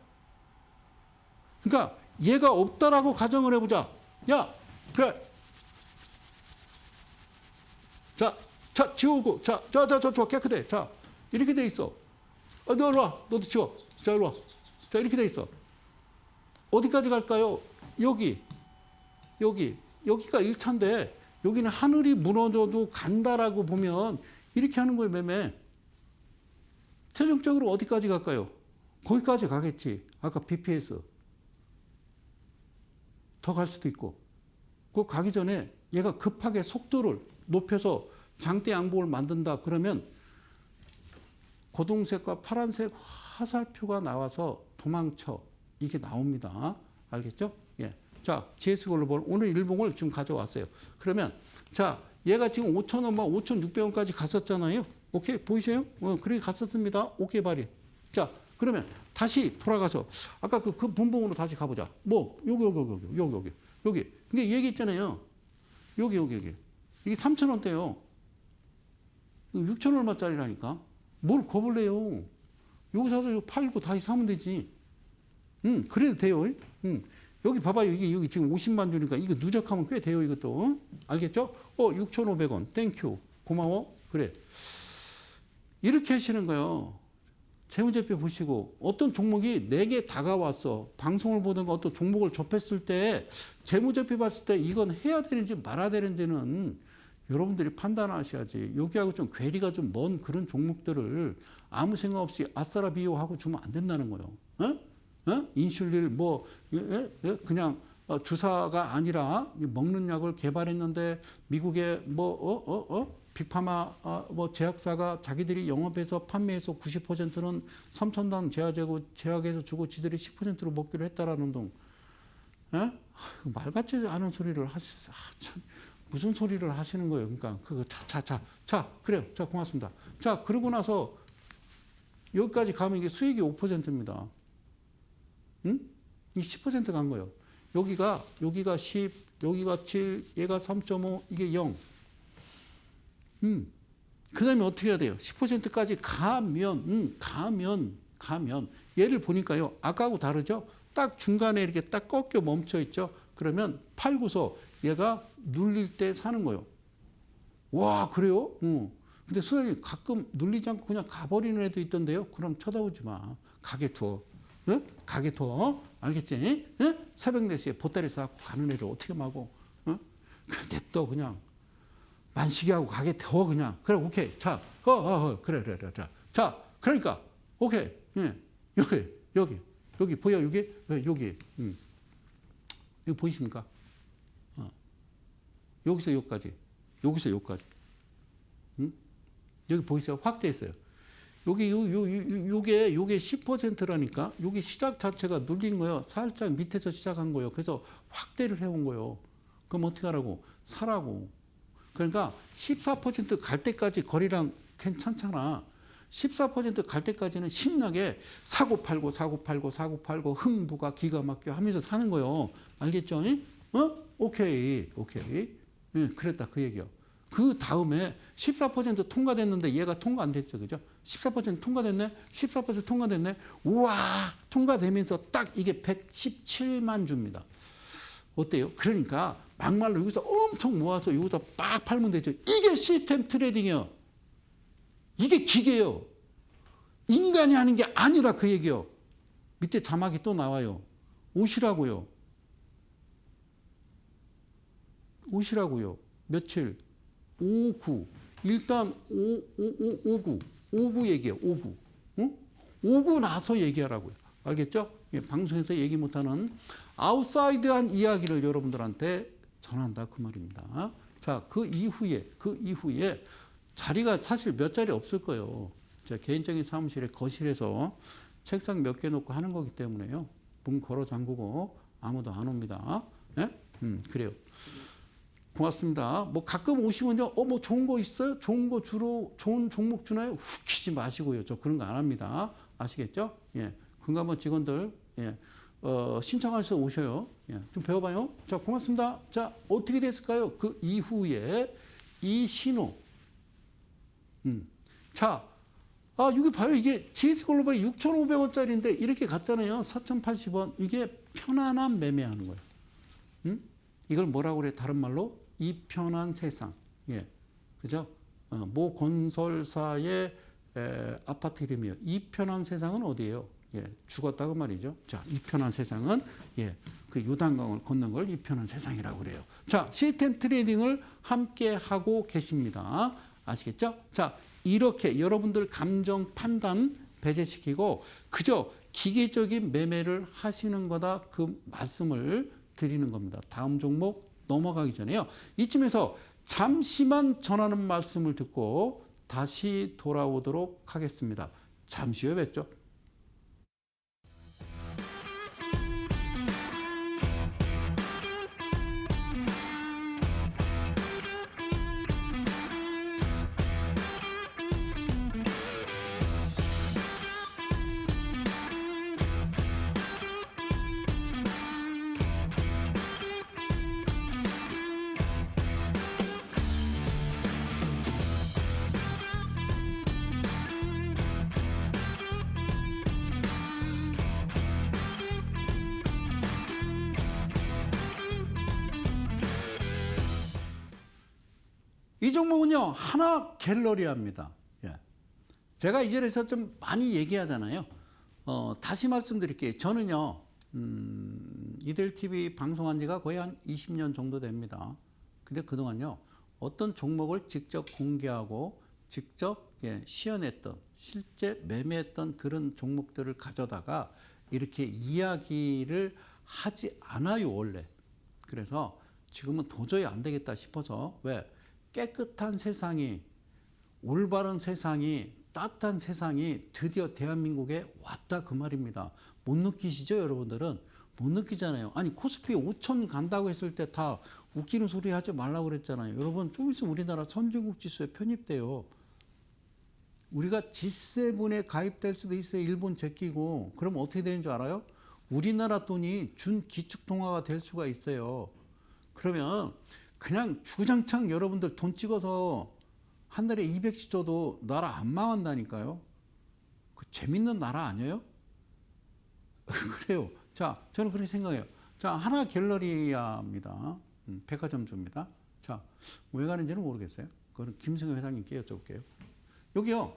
그러니까 얘가 없다라고 가정을 해보자. 야, 그래. 자, 지우고. 자, 깨끗해. 자, 이렇게 돼 있어. 너 일로 와. 너도 지워. 자, 일로 와. 자, 이렇게 돼 있어. 어디까지 갈까요? 여기가 1차인데 여기는 하늘이 무너져도 간다라고 보면 이렇게 하는 거예요, 매매. 최종적으로 어디까지 갈까요? 거기까지 가겠지. 아까 BPS. 더 갈 수도 있고. 그 가기 전에 얘가 급하게 속도를 높여서 장대 양봉을 만든다. 그러면 고동색과 파란색 화살표가 나와서 도망쳐. 이게 나옵니다. 알겠죠? 예. 자, GS글로벌 오늘 일봉을 지금 가져왔어요. 그러면 자, 얘가 지금 5,000원만 5,600원까지 갔었잖아요. 오케이, 보이세요? 그렇게 갔었습니다. 오케이, 발이. 자, 그러면 다시 돌아가서 아까 그 분봉으로 다시 가보자. 뭐 여기. 근데 얘기했잖아요. 여기. 이게 3,000원대요. 6,000얼마짜리라니까. 뭘 겁을 내요. 여기서도 팔고 다시 사면 되지. 그래도 돼요. 여기 봐봐요. 이게 여기 지금 50만 주니까 이거 누적하면 꽤 돼요. 이것도. 알겠죠? 6,500원. 땡큐. 고마워. 그래. 이렇게 하시는 거예요. 재무제표 보시고 어떤 종목이 내게 다가왔어. 방송을 보든가 어떤 종목을 접했을 때 재무제표 봤을 때 이건 해야 되는지 말아야 되는지는 여러분들이 판단하셔야지. 여기하고 좀 괴리가 좀 먼 그런 종목들을 아무 생각 없이 아싸라 비호하고 주면 안 된다는 거예요. 인슐릴 그냥 주사가 아니라 먹는 약을 개발했는데 미국의 빅파마 제약사가 자기들이 영업해서 판매해서 90%는 삼천단 제약에서 주고 지들이 10%로 먹기로 했다라는 동. 말 같지 않은 소리를 참 무슨 소리를 하시는 거예요? 그러니까 자 그래요. 자 고맙습니다. 자 그러고 나서 여기까지 가면 이게 수익이 5%입니다. 이 10% 간 거예요. 여기가 10, 여기가 7, 얘가 3.5, 이게 0. 그 다음에 어떻게 해야 돼요? 10%까지 가면. 얘를 보니까요. 아까하고 다르죠? 딱 중간에 이렇게 딱 꺾여 멈춰 있죠? 그러면 팔고서 얘가 눌릴 때 사는 거예요. 와, 그래요? 근데 소장님 가끔 눌리지 않고 그냥 가버리는 애도 있던데요? 그럼 쳐다보지 마. 가게 둬. 응? 가게 둬. 알겠지? 응? 새벽 4시에 보따리 싸갖고 가는 애를 어떻게 막어? 응? 근데 또 그냥 만식이하고 가게 둬 그냥. 그래, 오케이. 자, 그래. 자, 그러니까 오케이. 예. 여기 보여? 여기. 이거 보이십니까? 여기서 여기까지. 여기 보이세요? 확대했어요. 요게 10%라니까. 요게 시작 자체가 눌린 거예요. 살짝 밑에서 시작한 거예요. 그래서 확대를 해온 거예요. 그럼 어떻게 하라고? 사라고. 그러니까 14% 갈 때까지 거리랑 괜찮잖아. 14%갈 때까지는 신나게 사고 팔고 흥부가 기가 막혀 하면서 사는 거예요. 알겠죠? 오케이. 예, 그랬다 그 얘기요. 그 다음에 14% 통과됐는데 얘가 통과 안 됐죠. 그죠? 14% 통과됐네? 14% 통과됐네? 우와! 통과되면서 딱 이게 117만 주입니다. 어때요? 그러니까 막말로 여기서 엄청 모아서 여기서 빡 팔면 되죠. 이게 시스템 트레이딩이요. 이게 기계요. 인간이 하는 게 아니라 그 얘기요. 밑에 자막이 또 나와요. 오시라고요. 며칠? 5구. 일단 5구 얘기해요. 5구. 응? 5구 나서 얘기하라고요. 알겠죠? 예, 방송에서 얘기 못하는 아웃사이드한 이야기를 여러분들한테 전한다 그 말입니다. 자, 그 이후에 자리가 사실 몇 자리 없을 거예요. 제 개인적인 사무실에 거실에서 책상 몇 개 놓고 하는 거기 때문에요. 문 걸어 잠그고 아무도 안 옵니다. 예? 그래요. 고맙습니다. 뭐 가끔 오시면요, 뭐 좋은 거 있어요? 좋은 종목 주나요? 훅 키지 마시고요. 저 그런 거 안 합니다. 아시겠죠? 예. 금감원 직원들, 예. 신청하셔서 오셔요. 예. 좀 배워봐요. 자, 고맙습니다. 자, 어떻게 됐을까요? 그 이후에 이 신호. 자, 여기 봐요. 이게 GS글로벌 6,500원짜리인데 이렇게 갔잖아요. 4,080원. 이게 편안한 매매하는 거예요. 이걸 뭐라고 그래? 다른 말로 이 편한 세상. 예. 그죠? 모 건설사의 아파트 이름이에요. 이 편한 세상은 어디예요? 예. 죽었다고 말이죠. 자, 이 편한 세상은 예. 그 요단강을 건넌 걸 이 편한 세상이라고 그래요. 자, 시스템 트레이딩을 함께 하고 계십니다. 아시겠죠? 자, 이렇게 여러분들 감정 판단 배제시키고 그저 기계적인 매매를 하시는 거다 그 말씀을 드리는 겁니다. 다음 종목 넘어가기 전에요. 이쯤에서 잠시만 전하는 말씀을 듣고 다시 돌아오도록 하겠습니다. 잠시 후에 뵙죠. 이 종목은요, 하나 갤러리아입니다. 예. 제가 이 자리에서 좀 많이 얘기하잖아요. 다시 말씀드릴게요. 저는요, 이델TV 방송한 지가 거의 한 20년 정도 됩니다. 근데 그동안요, 어떤 종목을 직접 공개하고 직접 시연했던, 실제 매매했던 그런 종목들을 가져다가 이렇게 이야기를 하지 않아요, 원래. 그래서 지금은 도저히 안 되겠다 싶어서, 왜? 깨끗한 세상이, 올바른 세상이, 따뜻한 세상이 드디어 대한민국에 왔다 그 말입니다. 못 느끼시죠, 여러분들은? 못 느끼잖아요. 아니, 코스피 5천 간다고 했을 때 다 웃기는 소리 하지 말라고 그랬잖아요. 여러분, 좀 있으면 우리나라 선진국 지수에 편입돼요. 우리가 G7에 가입될 수도 있어요. 일본 제끼고. 그럼 어떻게 되는 줄 알아요? 우리나라 돈이 준 기축통화가 될 수가 있어요. 그러면 그냥 주구장창 여러분들 돈 찍어서 한 달에 200씩 줘도 나라 안 망한다니까요. 그 재밌는 나라 아니에요? 그래요. 자, 저는 그렇게 생각해요. 자, 하나 갤러리아입니다. 백화점주입니다. 자, 왜 가는지는 모르겠어요. 그건 김승현 회장님께 여쭤볼게요. 여기요,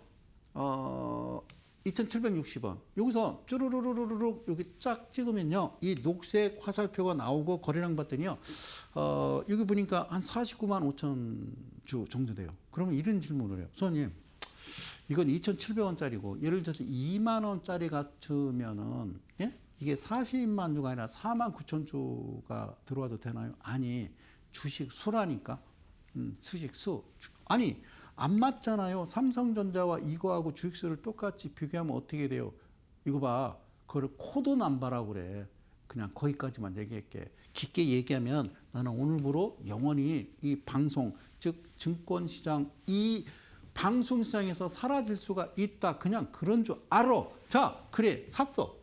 2,760원. 여기서 쭈루루루루루 여기 쫙 찍으면요, 이 녹색 화살표가 나오고 거래량 봤더니요, 여기 보니까 한 49만 5천 주 정도 돼요. 그러면 이런 질문을 해요. 손님, 이건 2,700원짜리고 예를 들어서 2만 원짜리 같으면은 예? 이게 40만 주가 아니라 4만 9천 주가 들어와도 되나요? 아니, 주식 수라니까. 주식 수. 아니, 안 맞잖아요. 삼성전자와 이거하고 주식수를 똑같이 비교하면 어떻게 돼요? 이거 봐. 그걸 코드 남바라고 그래. 그냥 거기까지만 얘기할게. 깊게 얘기하면 나는 오늘부로 영원히 이 방송, 즉 증권시장 이 방송시장에서 사라질 수가 있다. 그냥 그런 줄 알아. 자, 그래, 샀어.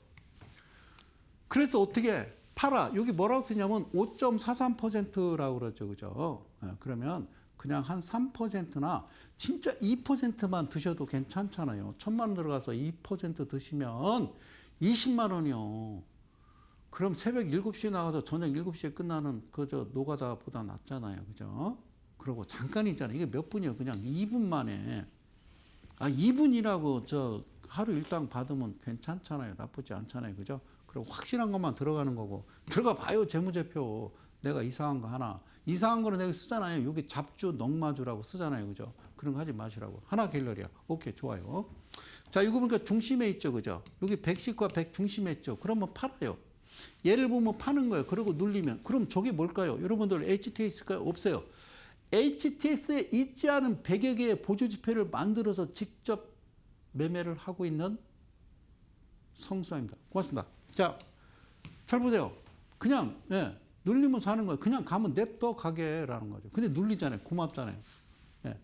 그래서 어떻게 팔아? 여기 뭐라고 쓰냐면 5.43%라고 그러죠. 그죠? 그러면 그냥 한 3%나 진짜 2%만 드셔도 괜찮잖아요. 1,000만 원 들어가서 2% 드시면 20만 원이요. 그럼 새벽 7시에 나가서 저녁 7시에 끝나는 그저 노가다보다 낫잖아요. 그죠? 그리고 잠깐이잖아요. 이게 몇 분이에요? 그냥 2분 만에. 2분이라고 저 하루 일당 받으면 괜찮잖아요. 나쁘지 않잖아요. 그죠? 그리고 확실한 것만 들어가는 거고. 들어가 봐요. 재무제표. 내가 이상한 거 하나. 이상한 거는 내가 쓰잖아요. 여기 잡주, 넉마주라고 쓰잖아요. 그죠? 그런 거 하지 마시라고. 하나 갤러리아. 오케이, 좋아요. 자, 이거 보니까 중심에 있죠. 그죠? 여기 110과 100 중심에 있죠. 그러면 팔아요. 얘를 보면 파는 거예요. 그리고 눌리면. 그럼 저게 뭘까요? 여러분들 HTS일까요? 없어요. HTS에 있지 않은 100여 개의 보조지표를 만들어서 직접 매매를 하고 있는 성수입니다. 고맙습니다. 자, 잘 보세요. 그냥 예, 눌리면 사는 거예요. 그냥 가면 냅둬 가게라는 거죠. 근데 눌리잖아요. 고맙잖아요. 예.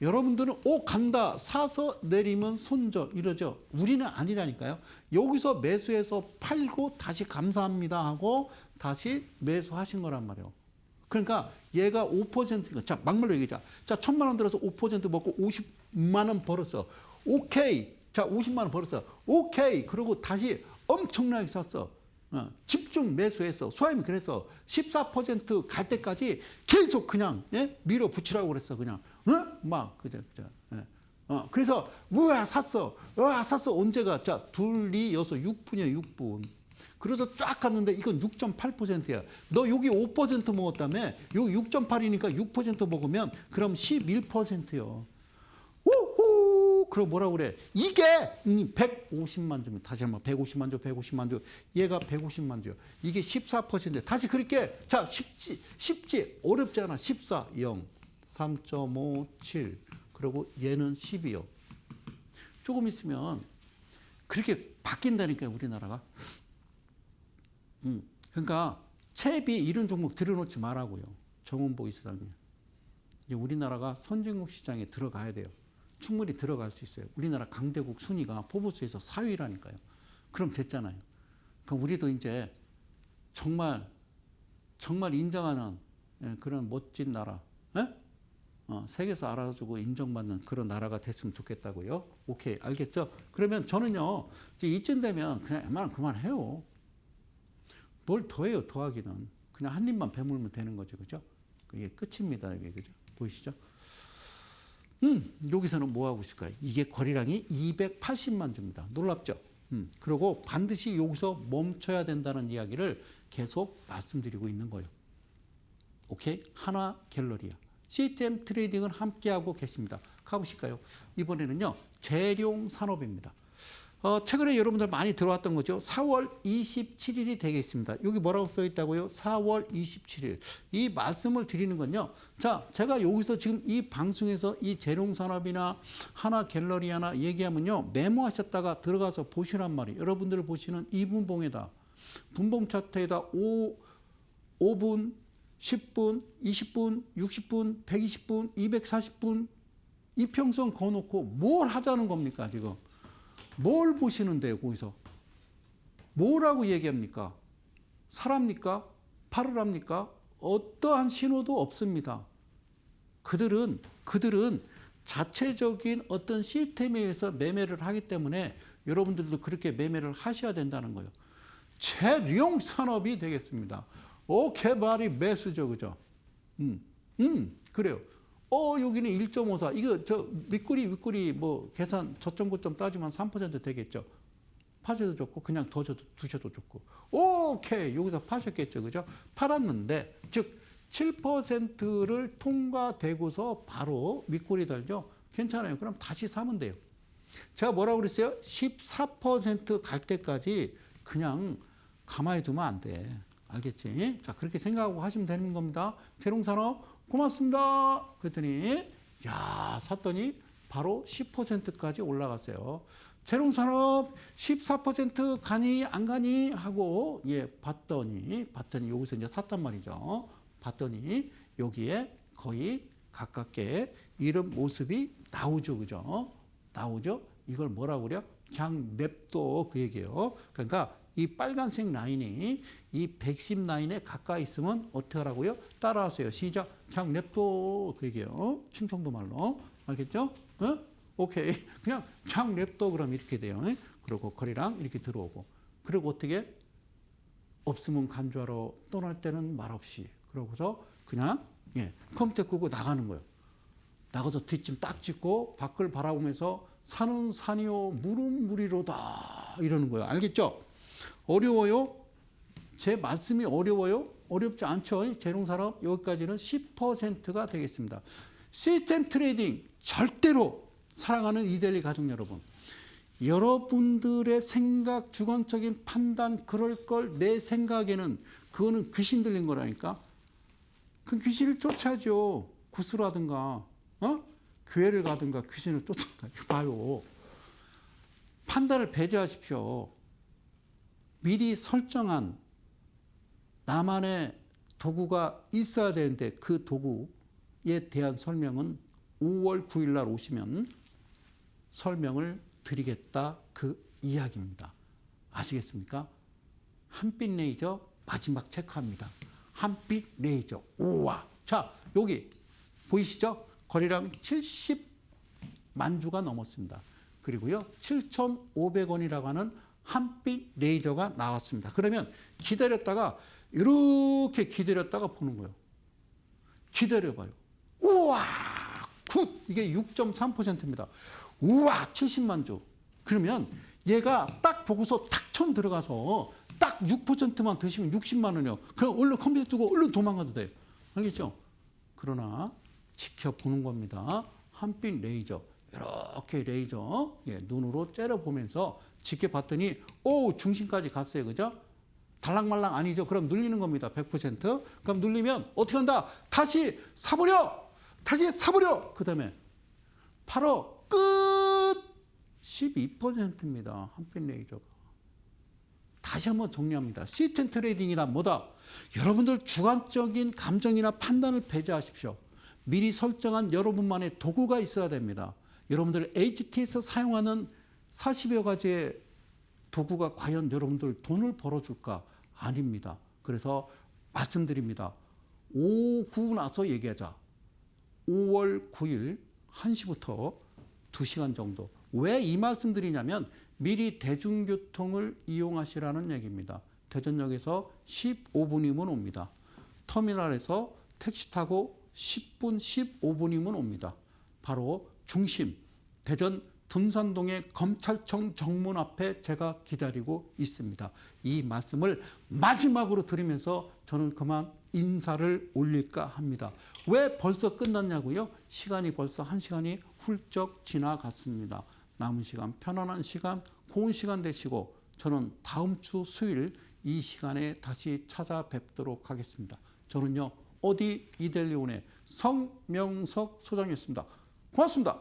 여러분들은 간다 사서 내리면 손절 이러죠. 우리는 아니라니까요. 여기서 매수해서 팔고 다시 감사합니다 하고 다시 매수하신 거란 말이에요. 그러니까 얘가 5%니까 자 막말로 얘기하자. 자 1,000만 원 들어서 5% 먹고 50만 원 벌었어. 오케이. 자 50만 원 벌었어. 오케이. 그리고 다시 엄청나게 샀어. 집중 매수해서 소임이 그래서 14% 갈 때까지 계속 그냥 예? 밀어붙이라고 그랬어. 그냥 막 그죠. 예. 그래서 샀어. 언제가 자 둘이 여섯 6분이야 6분. 그래서 쫙 갔는데 이건 6.8%야. 너 여기 5% 먹었다며? 여기 6.8이니까 6% 먹으면 그럼 11%요. 오호! 그럼 뭐라고 그래? 이게 150만 주면 다시 한번 150만 주, 150만 주. 얘가 150만 주. 이게 14%. 다시 그렇게 자 쉽지 어렵지 않아. 14, 0, 3.5, 7. 그리고 얘는 12요. 조금 있으면 그렇게 바뀐다니까요, 우리나라가. 그러니까 채비 이런 종목 들여놓지 말라고요. 정원보 이사장님. 이제 우리나라가 선진국 시장에 들어가야 돼요. 충분히 들어갈 수 있어요. 우리나라 강대국 순위가 포브스에서 4위라니까요. 그럼 됐잖아요. 그럼 우리도 이제 정말 인정하는 그런 멋진 나라, 세계에서 알아주고 인정받는 그런 나라가 됐으면 좋겠다고요. 오케이, 알겠죠? 그러면 저는요, 이제 이쯤 되면 그냥 웬만하면 그만해요. 뭘 더해요, 더하기는. 그냥 한 입만 배물면 되는 거죠, 그죠? 이게 끝입니다, 이게, 그죠? 보이시죠? 여기서는 뭐 하고 있을까요? 이게 거래량이 280만 주입니다. 놀랍죠? 그리고 반드시 여기서 멈춰야 된다는 이야기를 계속 말씀드리고 있는 거예요. 오케이? 하나 갤러리아. CTM 트레이딩을 함께하고 계십니다. 가보실까요? 이번에는요, 재룡 산업입니다. 최근에 여러분들 많이 들어왔던 거죠. 4월 27일이 되겠습니다. 여기 뭐라고 써 있다고요? 4월 27일. 이 말씀을 드리는 건요. 자, 제가 여기서 지금 이 방송에서 이 재룡산업이나 하나 갤러리아나 얘기하면요. 메모하셨다가 들어가서 보시란 말이에요. 여러분들 보시는 이분봉에다, 분봉 차트에다 5분, 10분, 20분, 60분, 120분, 240분 이평선 거놓고 뭘 하자는 겁니까, 지금? 뭘 보시는데요, 거기서? 뭐라고 얘기합니까? 사랍니까? 팔으랍니까? 어떠한 신호도 없습니다. 그들은 그들은 자체적인 어떤 시스템에 의해서 매매를 하기 때문에 여러분들도 그렇게 매매를 하셔야 된다는 거예요. 재룡 산업이 되겠습니다. 개발이 매수죠, 그죠? 그래요. 여기는 1.54. 이거 윗꼬리 뭐 계산 저점 고점 따지면 3% 되겠죠. 파셔도 좋고 그냥 두셔도 좋고. 오케이. 여기서 파셨겠죠, 그죠? 팔았는데 즉 7%를 통과되고서 바로 윗꼬리 달죠. 괜찮아요. 그럼 다시 사면 돼요. 제가 뭐라고 그랬어요? 14% 갈 때까지 그냥 가만히 두면 안 돼. 알겠지? 자, 그렇게 생각하고 하시면 되는 겁니다. 재롱산업 고맙습니다. 그랬더니 샀더니 바로 10%까지 올라갔어요. 재롱산업 14% 가니 안 가니 하고 봤더니 여기서 이제 샀단 말이죠. 봤더니 여기에 거의 가깝게 이런 모습이 나오죠, 그죠? 나오죠? 이걸 뭐라고 그래요? 그냥 냅둬, 그 얘기예요. 그러니까 이 빨간색 라인이 이 110 라인에 가까이 있으면 어떻게 하라고요? 따라하세요. 시작. 그냥 냅둬, 그 얘기예요. 충청도 말로. 알겠죠? 오케이. 그냥 냅둬, 그럼 이렇게 돼요. 그리고 거리랑 이렇게 들어오고. 그리고 어떻게? 없으면 간주하러 떠날 때는 말없이. 그러고서 그냥 컴퓨터 끄고 나가는 거예요. 나가서 뒷짐 딱 짚고 밖을 바라보면서 산은 산이요 물은 물이로다 이러는 거예요. 알겠죠? 어려워요? 제 말씀이 어려워요? 어렵지 않죠? 재롱산업 여기까지는 10%가 되겠습니다. 시스템 트레이딩 절대로 사랑하는 이데일리 가족 여러분, 여러분들의 생각, 주관적인 판단 그럴 걸 내 생각에는 그거는 귀신 들린 거라니까. 그 귀신을 쫓아야죠. 구슬하든가 교회를 가든가 귀신을 쫓아가. 봐요. 판단을 배제하십시오. 미리 설정한 나만의 도구가 있어야 되는데 그 도구에 대한 설명은 5월 9일 날 오시면 설명을 드리겠다, 그 이야기입니다. 아시겠습니까? 한빛 레이저 마지막 체크합니다. 한빛 레이저. 우와. 자, 여기 보이시죠? 거래량 70만 주가 넘었습니다. 그리고요, 7,500원이라고 하는 한빛 레이저가 나왔습니다. 그러면 기다렸다가 이렇게 기다렸다가 보는 거예요. 기다려봐요. 우와, 굿. 이게 6.3%입니다. 우와, 70만 주. 그러면 얘가 딱 보고서 탁 쳐 들어가서 딱 6%만 드시면 60만 원이요. 그럼 얼른 컴퓨터 두고 얼른 도망가도 돼요. 알겠죠? 그러나 지켜보는 겁니다. 한빛 레이저. 이렇게 레이저 눈으로 째려보면서 지켜봤더니 중심까지 갔어요. 그죠? 달랑말랑 아니죠. 그럼 눌리는 겁니다. 100%. 그럼 눌리면 어떻게 한다? 다시 사버려! 다시 사버려! 그 다음에 바로 끝! 12%입니다. 한빛 레이저가. 다시 한번 정리합니다. 시스템 트레이딩이다 뭐다? 여러분들 주관적인 감정이나 판단을 배제하십시오. 미리 설정한 여러분만의 도구가 있어야 됩니다. 여러분들 HT에서 사용하는 40여 가지의 도구가 과연 여러분들 돈을 벌어줄까? 아닙니다. 그래서 말씀드립니다. 오후 나서 얘기하자. 5월 9일 1시부터 2시간 정도. 왜 이 말씀 드리냐면 미리 대중교통을 이용하시라는 얘기입니다. 대전역에서 15분이면 옵니다. 터미널에서 택시 타고 10분, 15분이면 옵니다. 바로 중심, 대전 둔산동의 검찰청 정문 앞에 제가 기다리고 있습니다. 이 말씀을 마지막으로 드리면서 저는 그만 인사를 올릴까 합니다. 왜 벌써 끝났냐고요? 시간이 벌써 1시간이 훌쩍 지나갔습니다. 남은 시간, 편안한 시간, 고운 시간 되시고 저는 다음 주 수요일 이 시간에 다시 찾아뵙도록 하겠습니다. 저는요, 어디 이데일리온의 성명석 소장이었습니다. 고맙습니다.